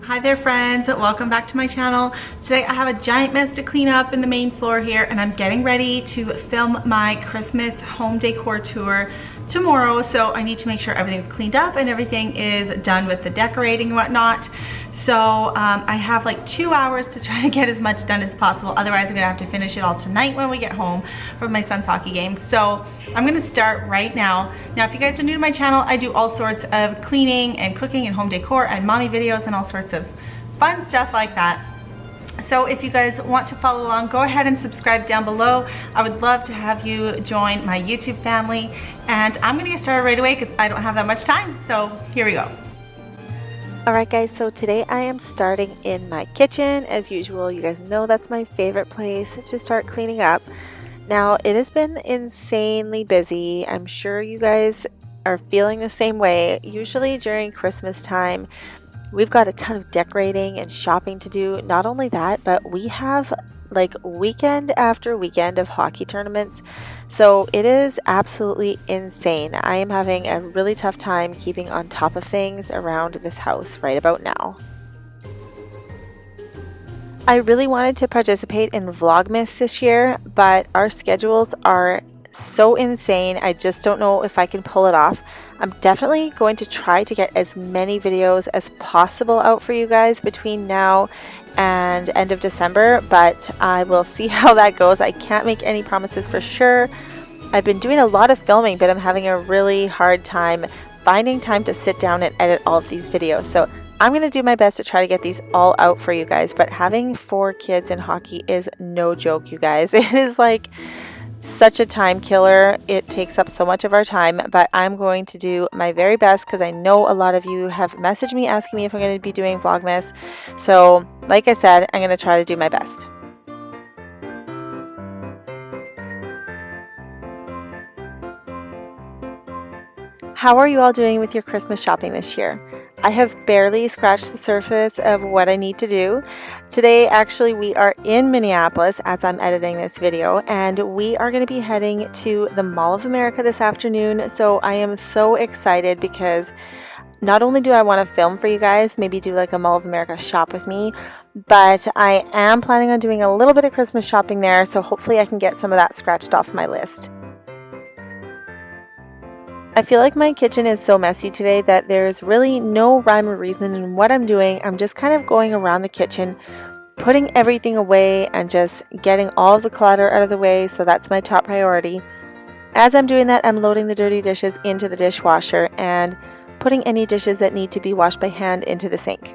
Hi there friends, welcome back to my channel. Today I have a giant mess to clean up in the main floor here, and I'm getting ready to film my Christmas home decor tour tomorrow, so I need to make sure everything's cleaned up and everything is done with the decorating and whatnot. So I have like 2 hours to try to get as much done as possible, otherwise I'm gonna have to finish it all tonight when we get home from my son's hockey game. So I'm gonna start right now. Now if you guys are new to my channel, I do all sorts of cleaning and cooking and home decor and mommy videos and all sorts of fun stuff like that. So if you guys want to follow along, go ahead and subscribe down below. I would love to have you join my YouTube family, and I'm gonna get started right away because I don't have that much time. So here we go. Alright guys, so today I am starting in my kitchen. As usual, you guys know that's my favorite place to start cleaning up. Now it has been insanely busy. I'm sure you guys are feeling the same way. Usually during Christmas time, we've got a ton of decorating and shopping to do. Not only that, but we have like weekend after weekend of hockey tournaments. So it is absolutely insane. I am having a really tough time keeping on top of things around this house right about now. I really wanted to participate in Vlogmas this year, but our schedules are so insane. I just don't know if I can pull it off. I'm definitely going to try to get as many videos as possible out for you guys between now and end of December, but I will see how that goes. I can't make any promises for sure. I've been doing a lot of filming, but I'm having a really hard time finding time to sit down and edit all of these videos. So I'm going to do my best to try to get these all out for you guys, but having 4 kids in hockey is no joke, you guys. It is like such a time killer. It takes up so much of our time, but I'm going to do my very best because I know a lot of you have messaged me asking me if I'm going to be doing Vlogmas. So like I said, I'm going to try to do my best. How are you all doing with your Christmas shopping this year? I have barely scratched the surface of what I need to do. Today, actually, we are in Minneapolis as I'm editing this video, and we are going to be heading to the Mall of America this afternoon. So I am so excited because not only do I want to film for you guys, maybe do like a Mall of America shop with me, but I am planning on doing a little bit of Christmas shopping there. So hopefully I can get some of that scratched off my list. I feel like my kitchen is so messy today that there's really no rhyme or reason in what I'm doing. I'm just kind of going around the kitchen, putting everything away and just getting all of the clutter out of the way. So that's my top priority. As I'm doing that, I'm loading the dirty dishes into the dishwasher and putting any dishes that need to be washed by hand into the sink.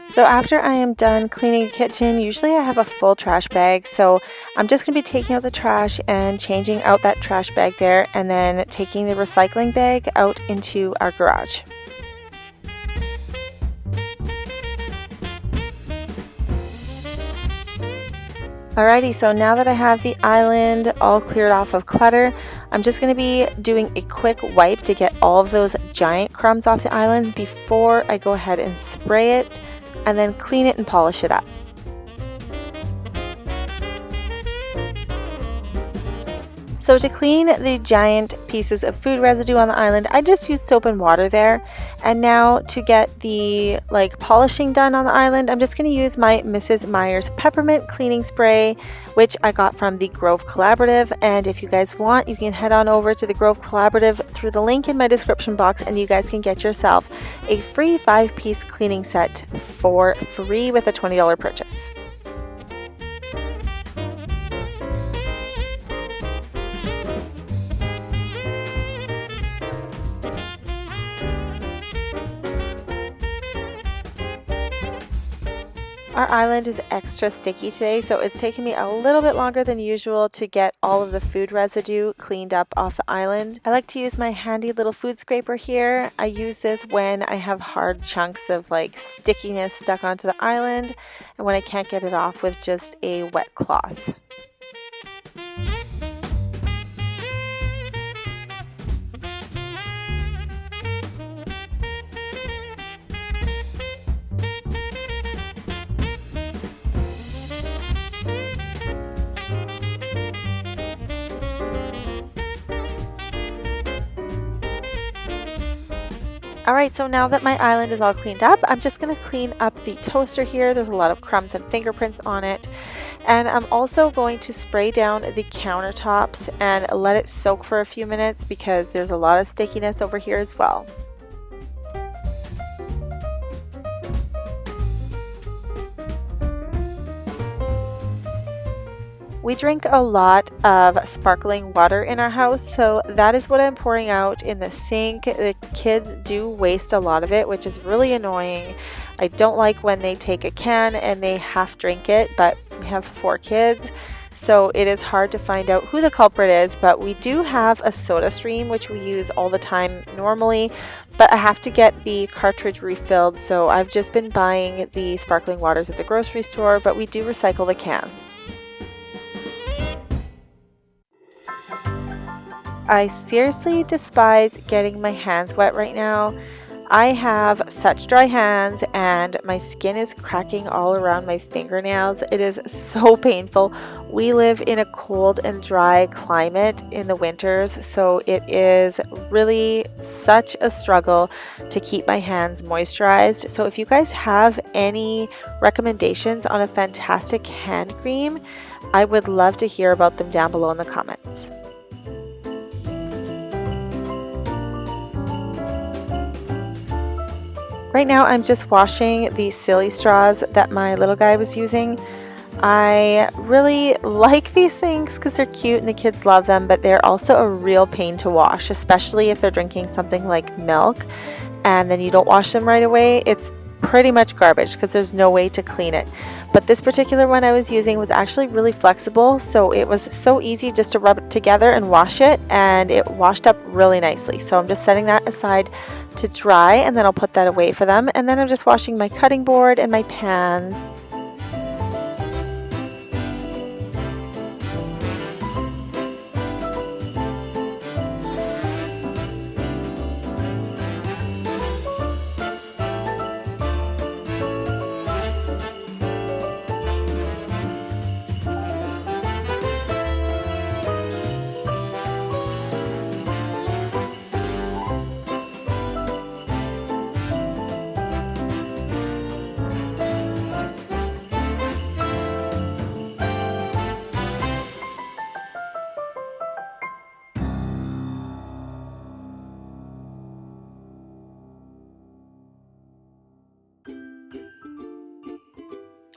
So after I am done cleaning the kitchen, usually I have a full trash bag. So I'm just going to be taking out the trash and changing out that trash bag there, and then taking the recycling bag out into our garage. Alrighty, so now that I have the island all cleared off of clutter, I'm just going to be doing a quick wipe to get all of those giant crumbs off the island before I go ahead and spray it and then clean it and polish it up. So to clean the giant pieces of food residue on the island, I just used soap and water there. And now to get the polishing done on the island, I'm just going to use my Mrs. Meyer's peppermint cleaning spray, which I got from the Grove Collaborative. And if you guys want, you can head on over to the Grove Collaborative through the link in my description box, and you guys can get yourself a free 5-piece cleaning set for free with a $20 purchase. Our island is extra sticky today, so it's taken me a little bit longer than usual to get all of the food residue cleaned up off the island. I like to use my handy little food scraper here. I use this when I have hard chunks of like stickiness stuck onto the island and when I can't get it off with just a wet cloth. Alright, so now that my island is all cleaned up, I'm just going to clean up the toaster here. There's a lot of crumbs and fingerprints on it. And I'm also going to spray down the countertops and let it soak for a few minutes because there's a lot of stickiness over here as well. We drink a lot of sparkling water in our house, so that is what I'm pouring out in the sink. The kids do waste a lot of it, which is really annoying. I don't like when they take a can and they half drink it, but we have 4 kids, so it is hard to find out who the culprit is, but we do have a soda stream, which we use all the time normally, but I have to get the cartridge refilled, so I've just been buying the sparkling waters at the grocery store, but we do recycle the cans. I seriously despise getting my hands wet right now. I have such dry hands and my skin is cracking all around my fingernails. It is so painful. We live in a cold and dry climate in the winters, so it is really such a struggle to keep my hands moisturized. So if you guys have any recommendations on a fantastic hand cream, I would love to hear about them down below in the comments. Right now I'm just washing the silly straws that my little guy was using. I really like these things because they're cute and the kids love them, but they're also a real pain to wash, especially if they're drinking something like milk and then you don't wash them right away. It's pretty much garbage because there's no way to clean it. But this particular one I was using was actually really flexible, so it was so easy just to rub it together and wash it, and it washed up really nicely. So I'm just setting that aside to dry, and then I'll put that away for them, and then I'm just washing my cutting board and my pans.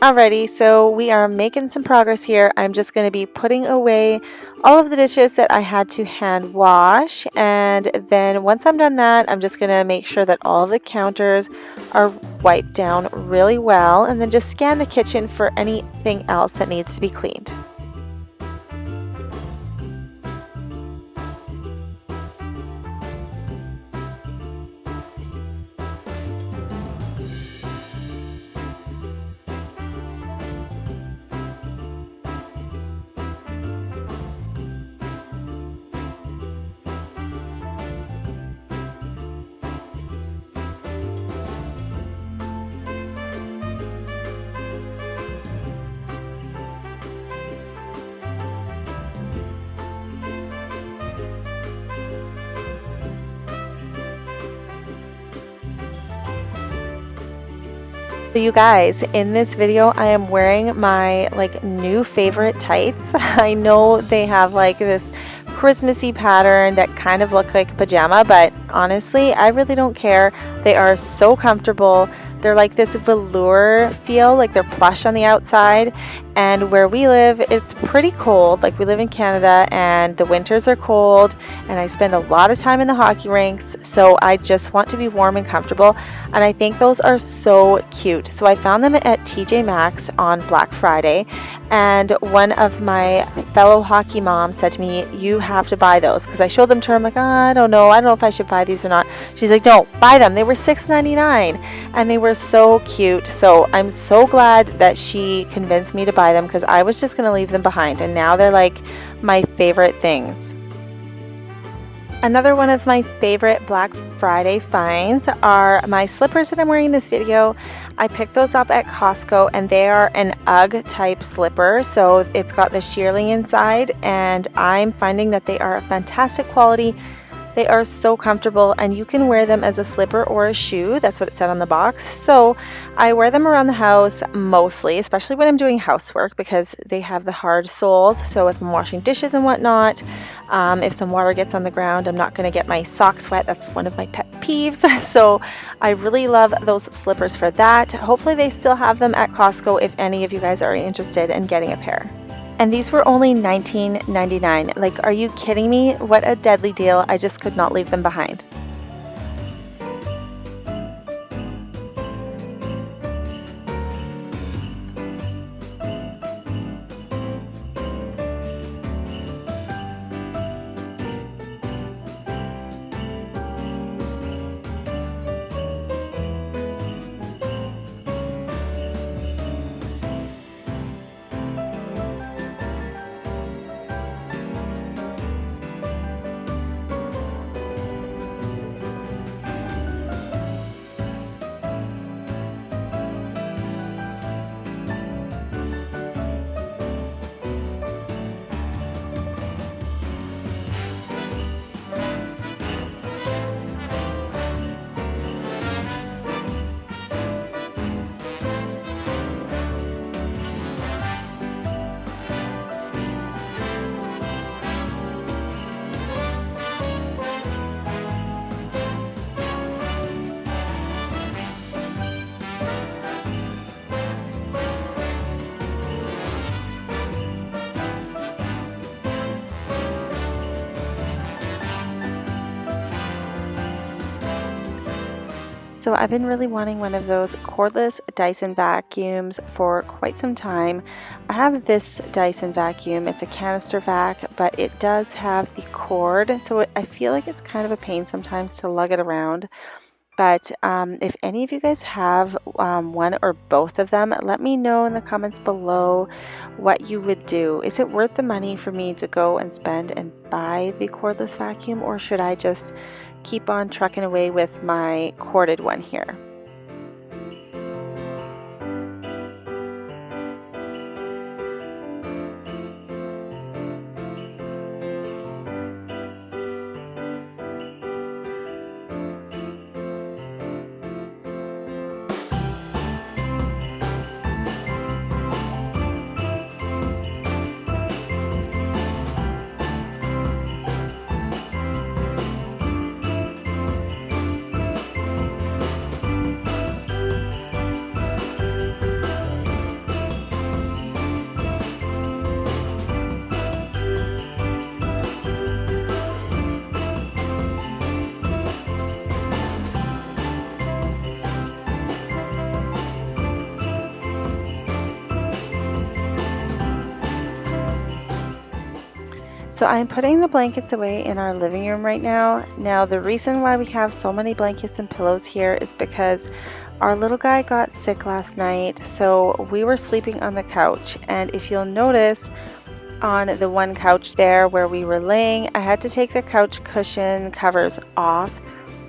Alrighty, so we are making some progress here. I'm just going to be putting away all of the dishes that I had to hand wash, and then once I'm done that, I'm just going to make sure that all of the counters are wiped down really well, and then just scan the kitchen for anything else that needs to be cleaned. So you guys, in this video I am wearing my new favorite tights. I know they have this Christmassy pattern that kind of look like a pajama, but honestly I really don't care. They are so comfortable. They're like this velour feel, like they're plush on the outside, And where we live, it's pretty cold. Like, we live in Canada and the winters are cold, and I spend a lot of time in the hockey rinks, so I just want to be warm and comfortable. And I think those are so cute. So I found them at TJ Maxx on Black Friday, and one of my fellow hockey moms said to me, you have to buy those, because I showed them to her. I'm like, I don't know if I should buy these or not. She's like, no, buy them. They were $6.99 and they were so cute. So I'm so glad that she convinced me to buy them, because I was just going to leave them behind, and now they're like my favorite things. Another one of my favorite Black Friday finds are my slippers that I'm wearing in this video. I picked those up at Costco, and they are an UGG type slipper. So it's got the shearling inside, and I'm finding that they are a fantastic quality. They are so comfortable, and you can wear them as a slipper or a shoe. That's what it said on the box. So I wear them around the house mostly, especially when I'm doing housework, because they have the hard soles. So if I'm washing dishes and whatnot, if some water gets on the ground, I'm not going to get my socks wet. That's one of my pet peeves. So I really love those slippers for that. Hopefully they still have them at Costco if any of you guys are interested in getting a pair. And these were only $19.99. Like, are you kidding me? What a deadly deal. I just could not leave them behind. So I've been really wanting one of those cordless Dyson vacuums for quite some time. I have this Dyson vacuum. It's a canister vac, but it does have the cord, so I feel like it's kind of a pain sometimes to lug it around. But if any of you guys have one or both of them, let me know in the comments below what you would do. Is it worth the money for me to go and spend and buy the cordless vacuum, or should I just keep on trucking away with my corded one here? So I'm putting the blankets away in our living room right now. Now, the reason why we have so many blankets and pillows here is because our little guy got sick last night, so we were sleeping on the couch. And if you'll notice, on the one couch there where we were laying, I had to take the couch cushion covers off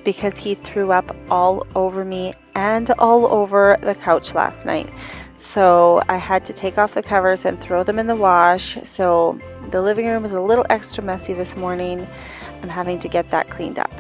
because he threw up all over me and all over the couch last night. So I had to take off the covers and throw them in the wash. So the living room is a little extra messy this morning. I'm having to get that cleaned up.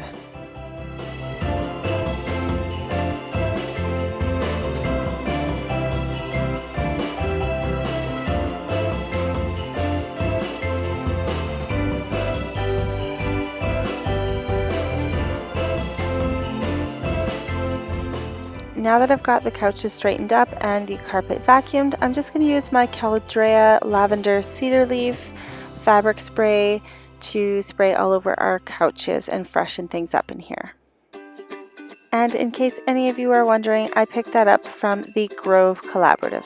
Now that I've got the couches straightened up and the carpet vacuumed, I'm just going to use my Caldrea Lavender Cedar Leaf fabric spray to spray all over our couches and freshen things up in here. And in case any of you are wondering, I picked that up from the Grove Collaborative.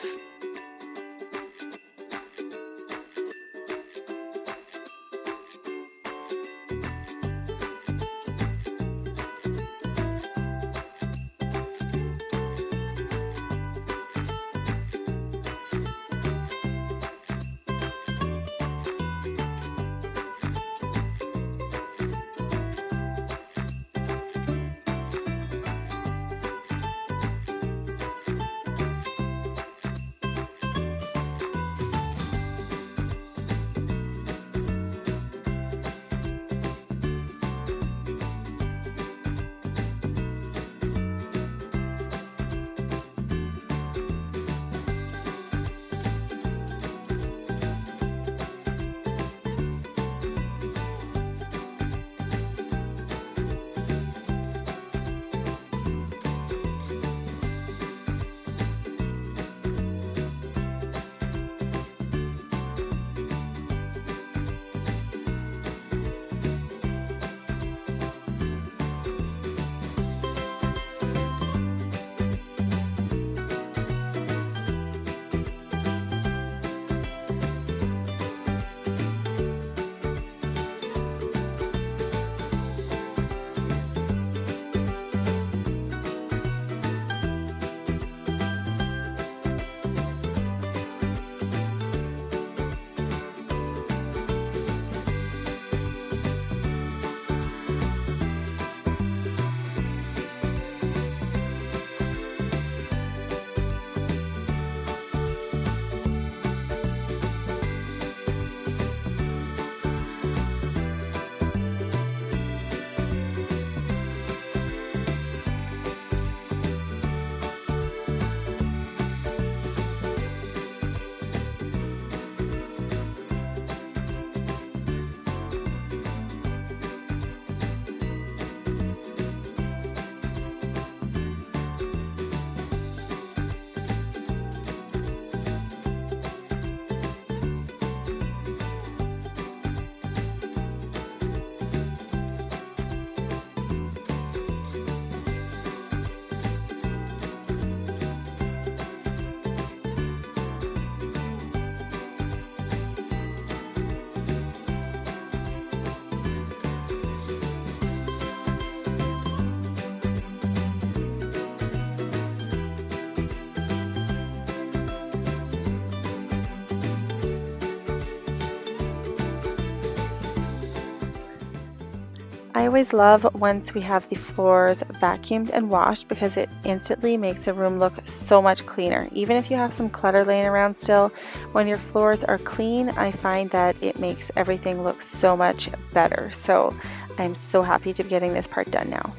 I always love once we have the floors vacuumed and washed because it instantly makes a room look so much cleaner. Even if you have some clutter laying around still, when your floors are clean, I find that it makes everything look so much better. So I'm so happy to be getting this part done now.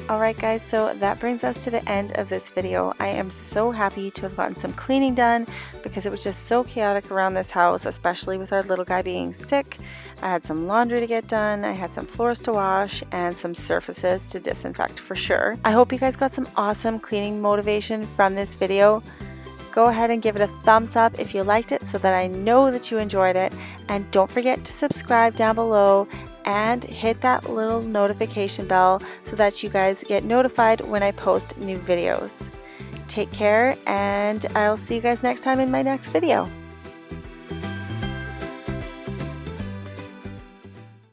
Alright guys, so that brings us to the end of this video. I am so happy to have gotten some cleaning done because it was just so chaotic around this house, especially with our little guy being sick. I had some laundry to get done, I had some floors to wash, and some surfaces to disinfect for sure. I hope you guys got some awesome cleaning motivation from this video. Go ahead and give it a thumbs up if you liked it so that I know that you enjoyed it. And don't forget to subscribe down below and hit that little notification bell so that you guys get notified when I post new videos. Take care, and I'll see you guys next time in my next video.